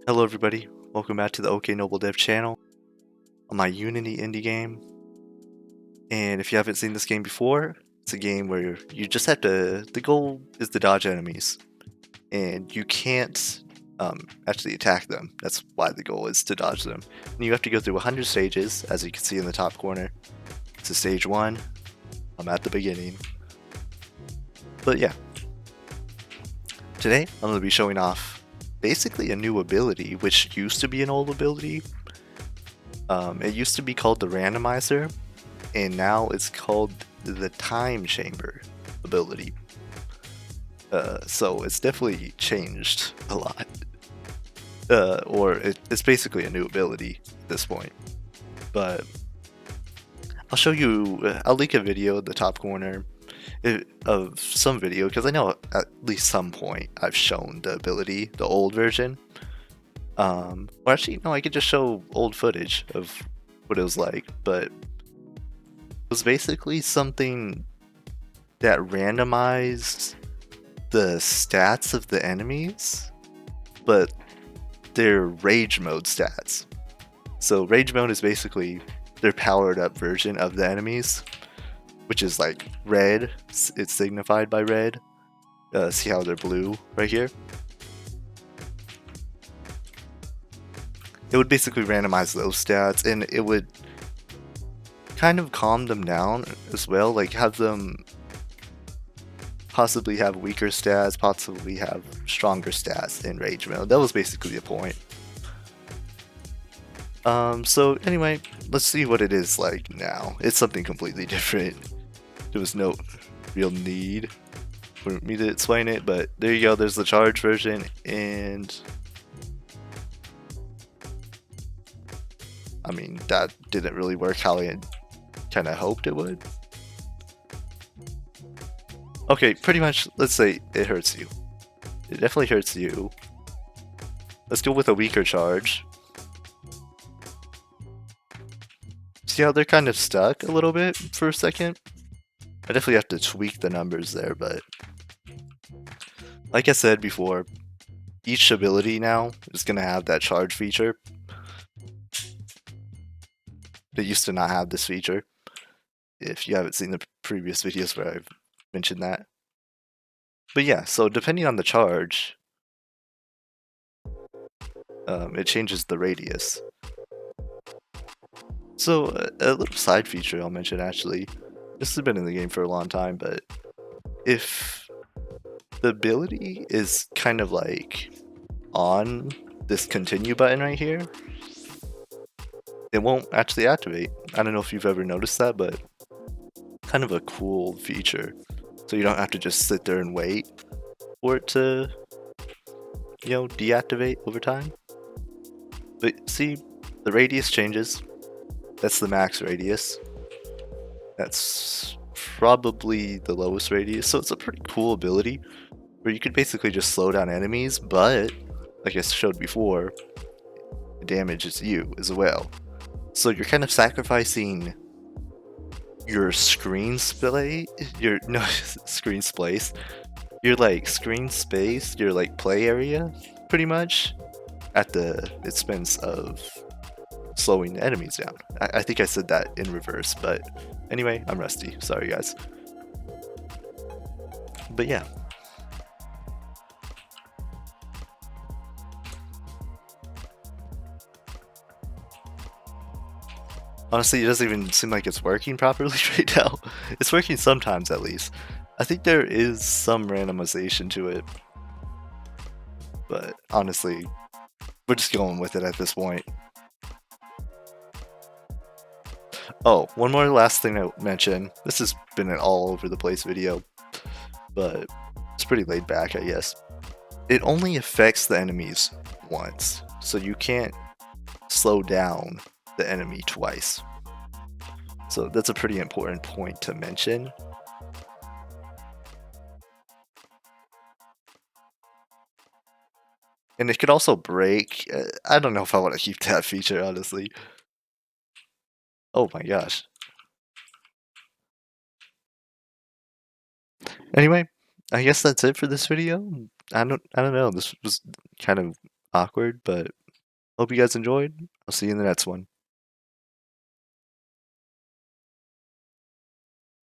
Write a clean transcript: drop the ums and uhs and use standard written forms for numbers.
Hello everybody, welcome back to the OK Noble Dev channel on my Unity indie game. And if you haven't seen this game before, it's a game where you just have to, the goal is to dodge enemies. And you can't actually attack them, that's why the goal is to dodge them. And you have to go through 100 stages, as you can see in the top corner. This is stage 1, I'm at the beginning. But yeah, today I'm going to be showing off basically a new ability, which used to be an old ability. It used to be called the randomizer, and now it's called the time chamber ability. So it's definitely changed a lot. It's basically a new ability at this point. But I'll show you, I'll link a video in the top corner of some video, because I know at least some point I've shown the ability, the old version. Or actually, no, I could just show old footage of what it was like, but it was basically something that randomized the stats of the enemies, but they're rage mode stats. So rage mode is basically their powered up version of the enemies, which is like red, it's signified by red. See how they're blue right here? It would basically randomize those stats, and it would kind of calm them down as well, like have them possibly have weaker stats, possibly have stronger stats in rage mode. That was basically the point. So anyway, let's see what it is like now. It's something completely different. There was no real need for me to explain it, but there you go, there's the charge version, and I mean, that didn't really work how I kind of hoped it would. Okay, pretty much, let's say it hurts you. It definitely hurts you. Let's go with a weaker charge. See how they're kind of stuck a little bit for a second? I definitely have to tweak the numbers there, but like I said before, each ability now is going to have that charge feature. They used to not have this feature, if you haven't seen the previous videos where I've mentioned that. But yeah, so depending on the charge, it changes the radius. So a little side feature I'll mention, actually, this has been in the game for a long time, but if the ability is kind of like on this continue button right here, it won't actually activate. I don't know if you've ever noticed that, but kind of a cool feature. So you don't have to just sit there and wait for it to, you know, deactivate over time. But see, the radius changes. That's the max radius. That's probably the lowest radius, so it's a pretty cool ability where you could basically just slow down enemies, but like I showed before, it damages you as well. So you're kind of sacrificing your screen space, your screen space, your like screen space, your like play area, pretty much, at the expense of slowing the enemies down. I think I said that in reverse, but anyway, I'm rusty. Sorry, guys. But yeah. Honestly, it doesn't even seem like it's working properly right now. It's working sometimes, at least. I think there is some randomization to it. But honestly, we're just going with it at this point. Oh, one more last thing to mention. This has been an all over the place video, but it's pretty laid back, I guess. It only affects the enemies once, so you can't slow down the enemy twice. So that's a pretty important point to mention. And it could also break. I don't know if I want to keep that feature, honestly. Oh my gosh. Anyway, I guess that's it for this video. I don't know. This was kind of awkward, but hope you guys enjoyed. I'll see you in the next one.